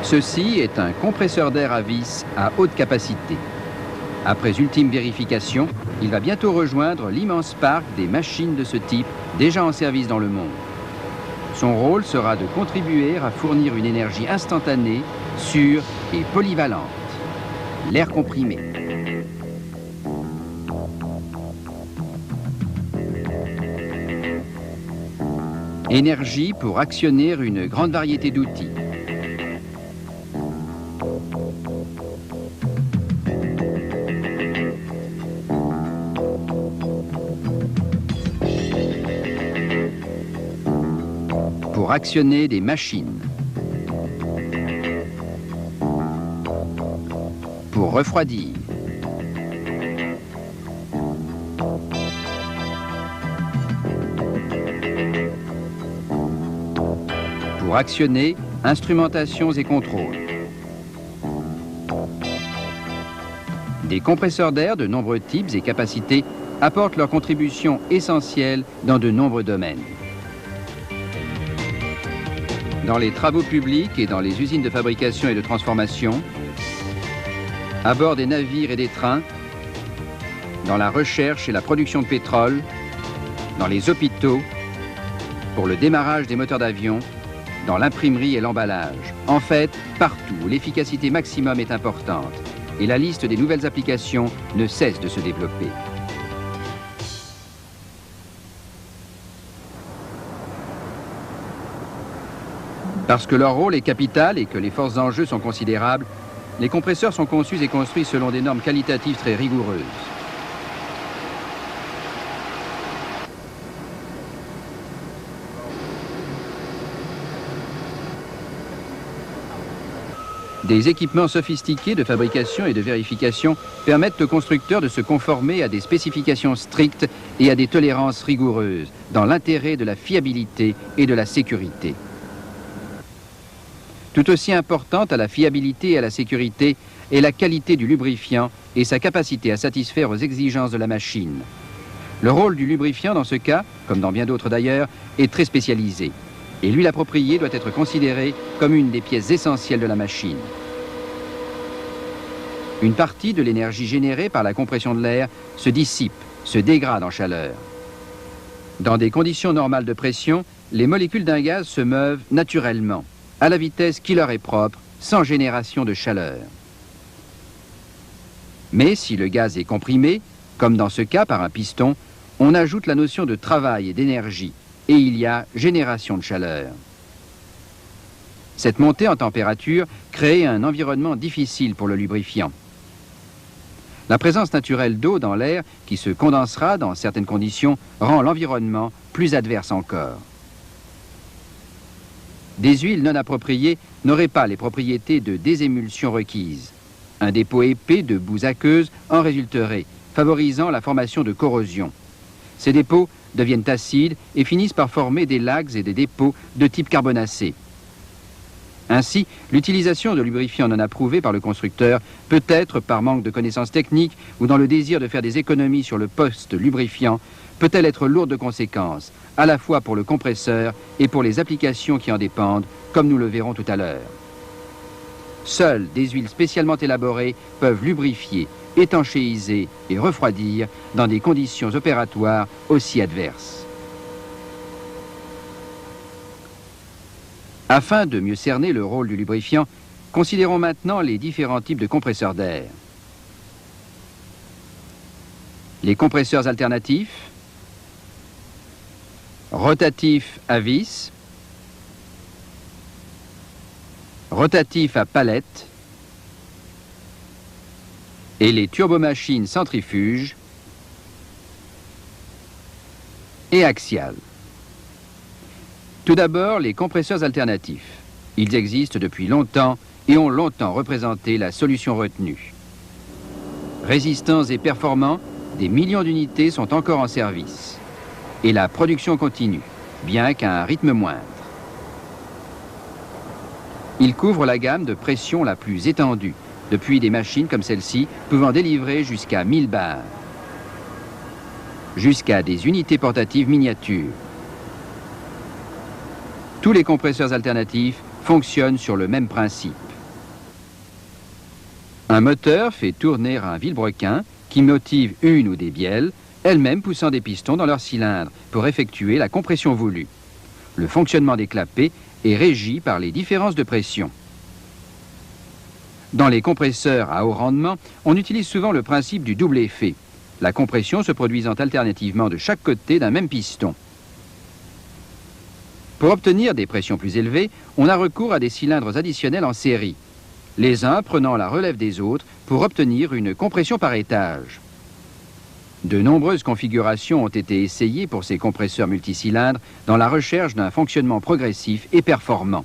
Ceci est un compresseur d'air à vis à haute capacité. Après ultime vérification, il va bientôt rejoindre l'immense parc des machines de ce type déjà en service dans le monde. Son rôle sera de contribuer à fournir une énergie instantanée, sûre et polyvalente. L'air comprimé. Énergie pour actionner une grande variété d'outils. Pour actionner des machines. Pour refroidir. Pour actionner instrumentations et contrôles. Des compresseurs d'air de nombreux types et capacités apportent leur contribution essentielle dans de nombreux domaines. Dans les travaux publics et dans les usines de fabrication et de transformation, à bord des navires et des trains, dans la recherche et la production de pétrole, dans les hôpitaux, pour le démarrage des moteurs d'avion, dans l'imprimerie et l'emballage. En fait, partout où l'efficacité maximum est importante et la liste des nouvelles applications ne cesse de se développer. Parce que leur rôle est capital et que les forces d'enjeu sont considérables, les compresseurs sont conçus et construits selon des normes qualitatives très rigoureuses. Des équipements sophistiqués de fabrication et de vérification permettent aux constructeurs de se conformer à des spécifications strictes et à des tolérances rigoureuses, dans l'intérêt de la fiabilité et de la sécurité. Tout aussi importante à la fiabilité et à la sécurité est la qualité du lubrifiant et sa capacité à satisfaire aux exigences de la machine. Le rôle du lubrifiant dans ce cas, comme dans bien d'autres d'ailleurs, est très spécialisé. Et l'huile appropriée doit être considérée comme une des pièces essentielles de la machine. Une partie de l'énergie générée par la compression de l'air se dissipe, se dégrade en chaleur. Dans des conditions normales de pression, les molécules d'un gaz se meuvent naturellement, à la vitesse qui leur est propre, sans génération de chaleur. Mais si le gaz est comprimé, comme dans ce cas par un piston, on ajoute la notion de travail et d'énergie, et il y a génération de chaleur. Cette montée en température crée un environnement difficile pour le lubrifiant. La présence naturelle d'eau dans l'air, qui se condensera dans certaines conditions, rend l'environnement plus adverse encore. Des huiles non appropriées n'auraient pas les propriétés de désémulsion requises. Un dépôt épais de boues aqueuses en résulterait, favorisant la formation de corrosion. Ces dépôts deviennent acides et finissent par former des lacs et des dépôts de type carbonacé. Ainsi, l'utilisation de lubrifiants non approuvés par le constructeur, peut-être par manque de connaissances techniques ou dans le désir de faire des économies sur le poste lubrifiant, peut-elle être lourde de conséquences, à la fois pour le compresseur et pour les applications qui en dépendent, comme nous le verrons tout à l'heure. Seules des huiles spécialement élaborées peuvent lubrifier, étanchéiser et refroidir dans des conditions opératoires aussi adverses. Afin de mieux cerner le rôle du lubrifiant, considérons maintenant les différents types de compresseurs d'air. Les compresseurs alternatifs, rotatifs à vis, rotatifs à palette et les turbomachines centrifuges et axiales. Tout d'abord, les compresseurs alternatifs. Ils existent depuis longtemps et ont longtemps représenté la solution retenue. Résistants et performants, des millions d'unités sont encore en service. Et la production continue, bien qu'à un rythme moindre. Ils couvrent la gamme de pression la plus étendue, depuis des machines comme celle-ci pouvant délivrer jusqu'à 1000 bars, jusqu'à des unités portatives miniatures. Tous les compresseurs alternatifs fonctionnent sur le même principe. Un moteur fait tourner un vilebrequin qui motive une ou des bielles, elles-mêmes poussant des pistons dans leur cylindre pour effectuer la compression voulue. Le fonctionnement des clapets est régi par les différences de pression. Dans les compresseurs à haut rendement, on utilise souvent le principe du double effet, la compression se produisant alternativement de chaque côté d'un même piston. Pour obtenir des pressions plus élevées, on a recours à des cylindres additionnels en série, les uns prenant la relève des autres pour obtenir une compression par étage. De nombreuses configurations ont été essayées pour ces compresseurs multicylindres dans la recherche d'un fonctionnement progressif et performant.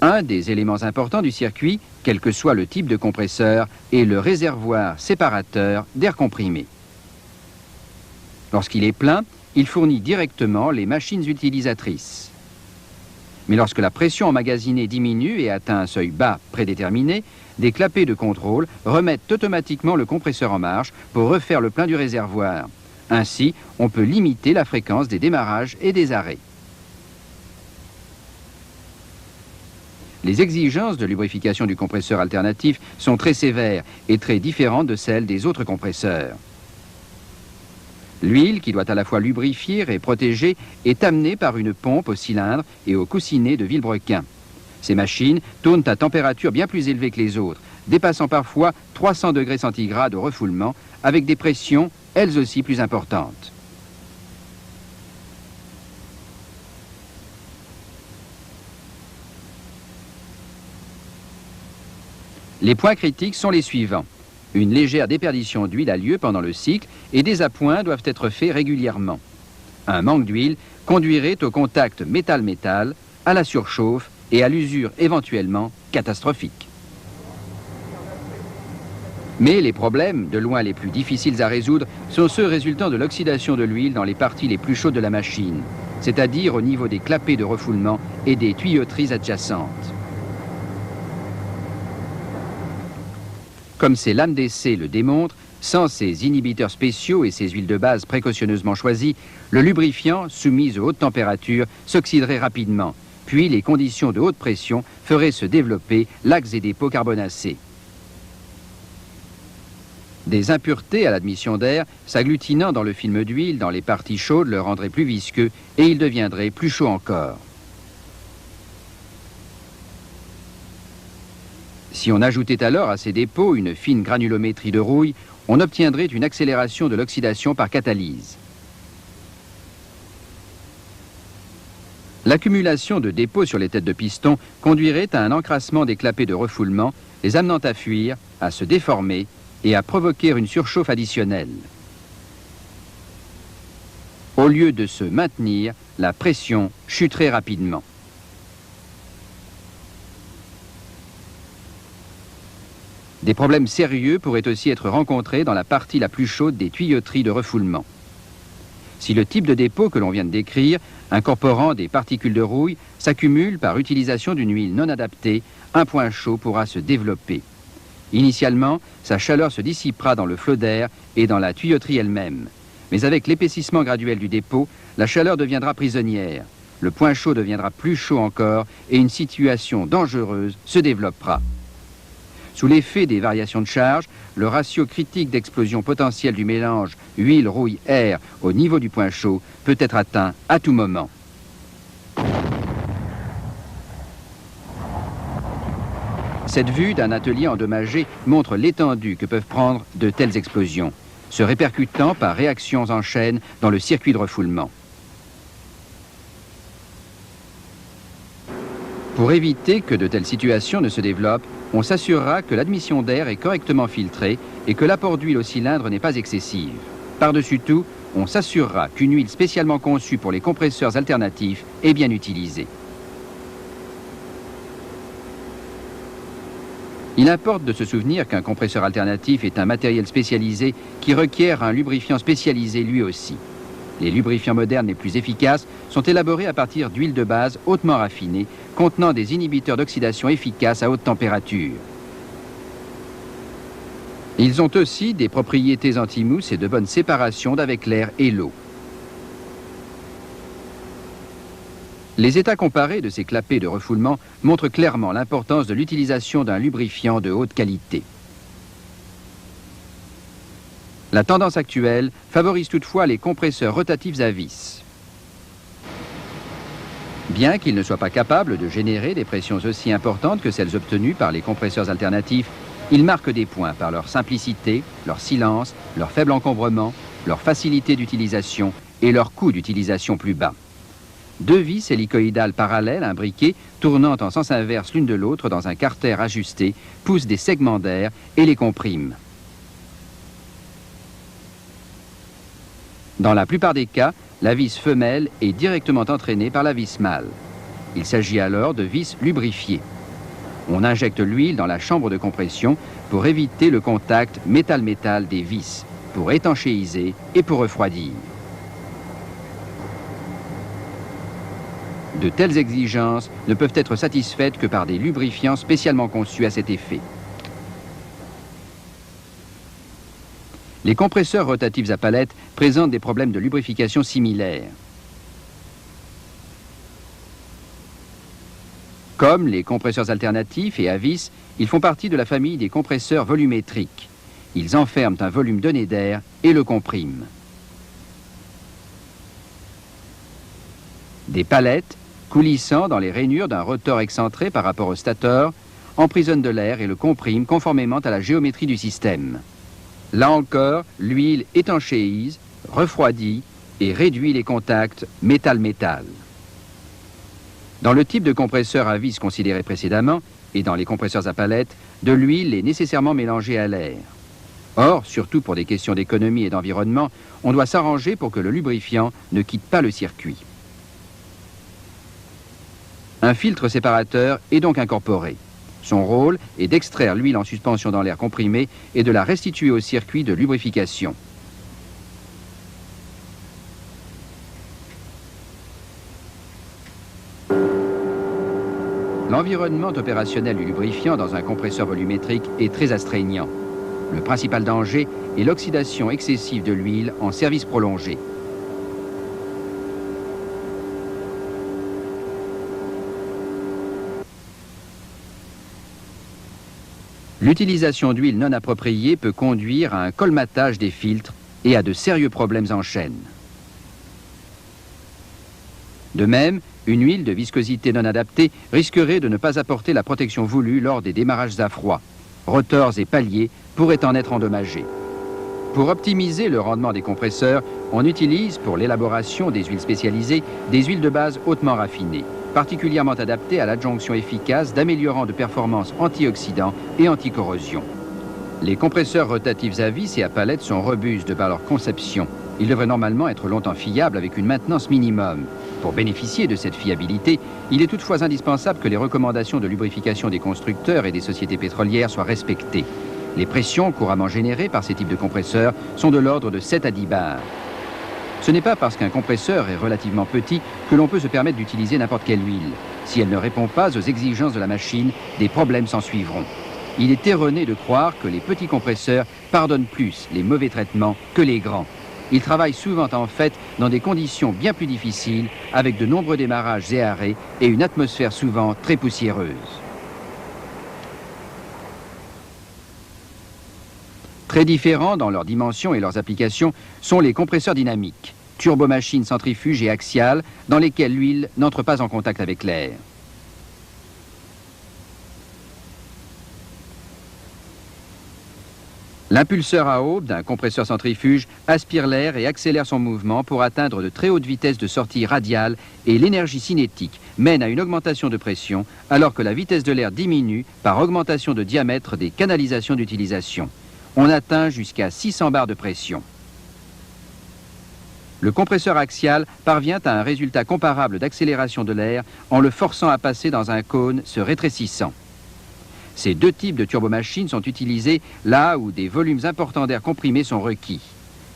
Un des éléments importants du circuit, quel que soit le type de compresseur, est le réservoir séparateur d'air comprimé. Lorsqu'il est plein, il fournit directement les machines utilisatrices. Mais lorsque la pression emmagasinée diminue et atteint un seuil bas prédéterminé, des clapets de contrôle remettent automatiquement le compresseur en marche pour refaire le plein du réservoir. Ainsi, on peut limiter la fréquence des démarrages et des arrêts. Les exigences de lubrification du compresseur alternatif sont très sévères et très différentes de celles des autres compresseurs. L'huile, qui doit à la fois lubrifier et protéger, est amenée par une pompe au cylindre et au coussinet de vilebrequin. Ces machines tournent à température bien plus élevée que les autres, dépassant parfois 300 degrés centigrades au refoulement, avec des pressions elles aussi plus importantes. Les points critiques sont les suivants. Une légère déperdition d'huile a lieu pendant le cycle et des appoints doivent être faits régulièrement. Un manque d'huile conduirait au contact métal-métal, à la surchauffe et à l'usure éventuellement catastrophique. Mais les problèmes, de loin les plus difficiles à résoudre, sont ceux résultant de l'oxydation de l'huile dans les parties les plus chaudes de la machine, c'est-à-dire au niveau des clapets de refoulement et des tuyauteries adjacentes. Comme ces lames d'essai le démontrent, sans ces inhibiteurs spéciaux et ces huiles de base précautionneusement choisies, le lubrifiant, soumis aux hautes températures, s'oxyderait rapidement, puis les conditions de haute pression feraient se développer lacs et dépôts carbonacés. Des impuretés à l'admission d'air, s'agglutinant dans le film d'huile dans les parties chaudes, le rendraient plus visqueux et il deviendrait plus chaud encore. Si on ajoutait alors à ces dépôts une fine granulométrie de rouille, on obtiendrait une accélération de l'oxydation par catalyse. L'accumulation de dépôts sur les têtes de piston conduirait à un encrassement des clapets de refoulement, les amenant à fuir, à se déformer et à provoquer une surchauffe additionnelle. Au lieu de se maintenir, la pression chuterait rapidement. Des problèmes sérieux pourraient aussi être rencontrés dans la partie la plus chaude des tuyauteries de refoulement. Si le type de dépôt que l'on vient de décrire, incorporant des particules de rouille, s'accumule par utilisation d'une huile non adaptée, un point chaud pourra se développer. Initialement, sa chaleur se dissipera dans le flot d'air et dans la tuyauterie elle-même. Mais avec l'épaississement graduel du dépôt, la chaleur deviendra prisonnière. Le point chaud deviendra plus chaud encore et une situation dangereuse se développera. Sous l'effet des variations de charge, le ratio critique d'explosion potentielle du mélange huile-rouille-air au niveau du point chaud peut être atteint à tout moment. Cette vue d'un atelier endommagé montre l'étendue que peuvent prendre de telles explosions, se répercutant par réactions en chaîne dans le circuit de refoulement. Pour éviter que de telles situations ne se développent, on s'assurera que l'admission d'air est correctement filtrée et que l'apport d'huile au cylindre n'est pas excessive. Par-dessus tout, on s'assurera qu'une huile spécialement conçue pour les compresseurs alternatifs est bien utilisée. Il importe de se souvenir qu'un compresseur alternatif est un matériel spécialisé qui requiert un lubrifiant spécialisé lui aussi. Les lubrifiants modernes les plus efficaces sont élaborés à partir d'huiles de base hautement raffinées, contenant des inhibiteurs d'oxydation efficaces à haute température. Ils ont aussi des propriétés anti-mousse et de bonne séparation d'avec l'air et l'eau. Les états comparés de ces clapets de refoulement montrent clairement l'importance de l'utilisation d'un lubrifiant de haute qualité. La tendance actuelle favorise toutefois les compresseurs rotatifs à vis. Bien qu'ils ne soient pas capables de générer des pressions aussi importantes que celles obtenues par les compresseurs alternatifs, ils marquent des points par leur simplicité, leur silence, leur faible encombrement, leur facilité d'utilisation et leur coût d'utilisation plus bas. Deux vis hélicoïdales parallèles imbriquées, tournant en sens inverse l'une de l'autre dans un carter ajusté, poussent des segments d'air et les compriment. Dans la plupart des cas, la vis femelle est directement entraînée par la vis mâle. Il s'agit alors de vis lubrifiées. On injecte l'huile dans la chambre de compression pour éviter le contact métal-métal des vis, pour étanchéiser et pour refroidir. De telles exigences ne peuvent être satisfaites que par des lubrifiants spécialement conçus à cet effet. Les compresseurs rotatifs à palette présentent des problèmes de lubrification similaires. Comme les compresseurs alternatifs et à vis, ils font partie de la famille des compresseurs volumétriques. Ils enferment un volume donné d'air et le compriment. Des palettes, coulissant dans les rainures d'un rotor excentré par rapport au stateur, emprisonnent de l'air et le compriment conformément à la géométrie du système. Là encore, l'huile étanchéise, refroidit et réduit les contacts métal-métal. Dans le type de compresseur à vis considéré précédemment, et dans les compresseurs à palette, de l'huile est nécessairement mélangée à l'air. Or, surtout pour des questions d'économie et d'environnement, on doit s'arranger pour que le lubrifiant ne quitte pas le circuit. Un filtre séparateur est donc incorporé. Son rôle est d'extraire l'huile en suspension dans l'air comprimé et de la restituer au circuit de lubrification. L'environnement opérationnel du lubrifiant dans un compresseur volumétrique est très astreignant. Le principal danger est l'oxydation excessive de l'huile en service prolongé. L'utilisation d'huile non appropriée peut conduire à un colmatage des filtres et à de sérieux problèmes en chaîne. De même, une huile de viscosité non adaptée risquerait de ne pas apporter la protection voulue lors des démarrages à froid. Rotors et paliers pourraient en être endommagés. Pour optimiser le rendement des compresseurs, on utilise pour l'élaboration des huiles spécialisées des huiles de base hautement raffinées, particulièrement adaptées à l'adjonction efficace d'améliorants de performance antioxydants et anticorrosion. Les compresseurs rotatifs à vis et à palette sont robustes de par leur conception. Ils devraient normalement être longtemps fiables avec une maintenance minimum. Pour bénéficier de cette fiabilité, il est toutefois indispensable que les recommandations de lubrification des constructeurs et des sociétés pétrolières soient respectées. Les pressions couramment générées par ces types de compresseurs sont de l'ordre de 7 à 10 bars. Ce n'est pas parce qu'un compresseur est relativement petit que l'on peut se permettre d'utiliser n'importe quelle huile. Si elle ne répond pas aux exigences de la machine, des problèmes s'en suivront. Il est erroné de croire que les petits compresseurs pardonnent plus les mauvais traitements que les grands. Ils travaillent souvent en fait dans des conditions bien plus difficiles, avec de nombreux démarrages et arrêts et une atmosphère souvent très poussiéreuse. Très différents dans leurs dimensions et leurs applications sont les compresseurs dynamiques, turbomachines centrifuges et axiales dans lesquelles l'huile n'entre pas en contact avec l'air. L'impulseur à aube d'un compresseur centrifuge aspire l'air et accélère son mouvement pour atteindre de très hautes vitesses de sortie radiale et l'énergie cinétique mène à une augmentation de pression alors que la vitesse de l'air diminue par augmentation de diamètre des canalisations d'utilisation. On atteint jusqu'à 600 bars de pression. Le compresseur axial parvient à un résultat comparable d'accélération de l'air en le forçant à passer dans un cône se rétrécissant. Ces deux types de turbomachines sont utilisés là où des volumes importants d'air comprimé sont requis.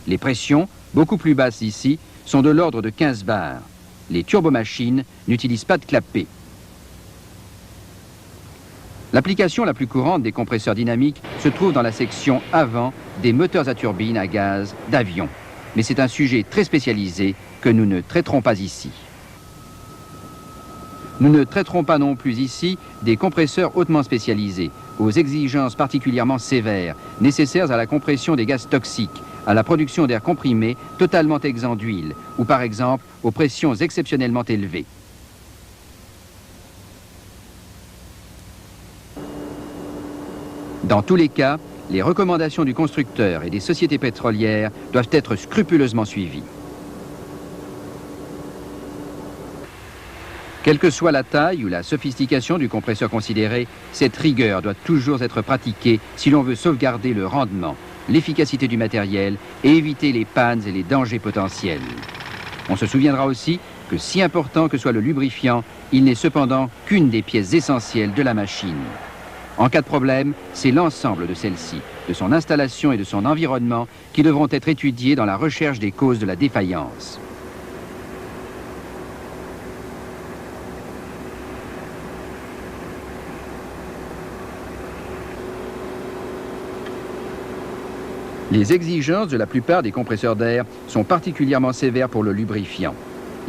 Les pressions, beaucoup plus basses ici, sont de l'ordre de 15 bars. Les turbomachines n'utilisent pas de clapet. L'application la plus courante des compresseurs dynamiques se trouve dans la section avant des moteurs à turbine à gaz d'avion. Mais c'est un sujet très spécialisé que nous ne traiterons pas ici. Nous ne traiterons pas non plus ici des compresseurs hautement spécialisés, aux exigences particulièrement sévères, nécessaires à la compression des gaz toxiques, à la production d'air comprimé totalement exempt d'huile, ou par exemple aux pressions exceptionnellement élevées. Dans tous les cas, les recommandations du constructeur et des sociétés pétrolières doivent être scrupuleusement suivies. Quelle que soit la taille ou la sophistication du compresseur considéré, cette rigueur doit toujours être pratiquée si l'on veut sauvegarder le rendement, l'efficacité du matériel et éviter les pannes et les dangers potentiels. On se souviendra aussi que si important que soit le lubrifiant, il n'est cependant qu'une des pièces essentielles de la machine. En cas de problème, c'est l'ensemble de celle-ci, de son installation et de son environnement qui devront être étudiés dans la recherche des causes de la défaillance. Les exigences de la plupart des compresseurs d'air sont particulièrement sévères pour le lubrifiant.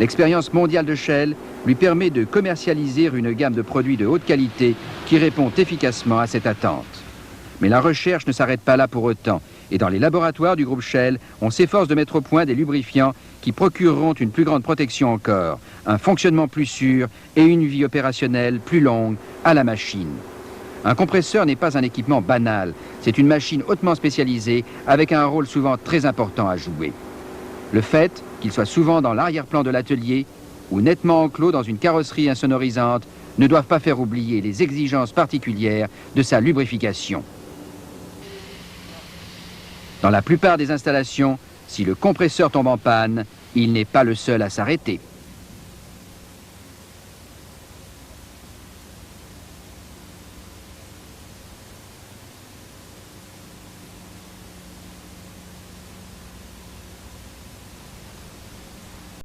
L'expérience mondiale de Shell lui permet de commercialiser une gamme de produits de haute qualité qui répond efficacement à cette attente. Mais la recherche ne s'arrête pas là pour autant, et dans les laboratoires du groupe Shell, on s'efforce de mettre au point des lubrifiants qui procureront une plus grande protection encore, un fonctionnement plus sûr et une vie opérationnelle plus longue à la machine. Un compresseur n'est pas un équipement banal, c'est une machine hautement spécialisée avec un rôle souvent très important à jouer. Le fait qu'il soit souvent dans l'arrière-plan de l'atelier ou nettement enclos dans une carrosserie insonorisante ne doivent pas faire oublier les exigences particulières de sa lubrification. Dans la plupart des installations, si le compresseur tombe en panne, il n'est pas le seul à s'arrêter.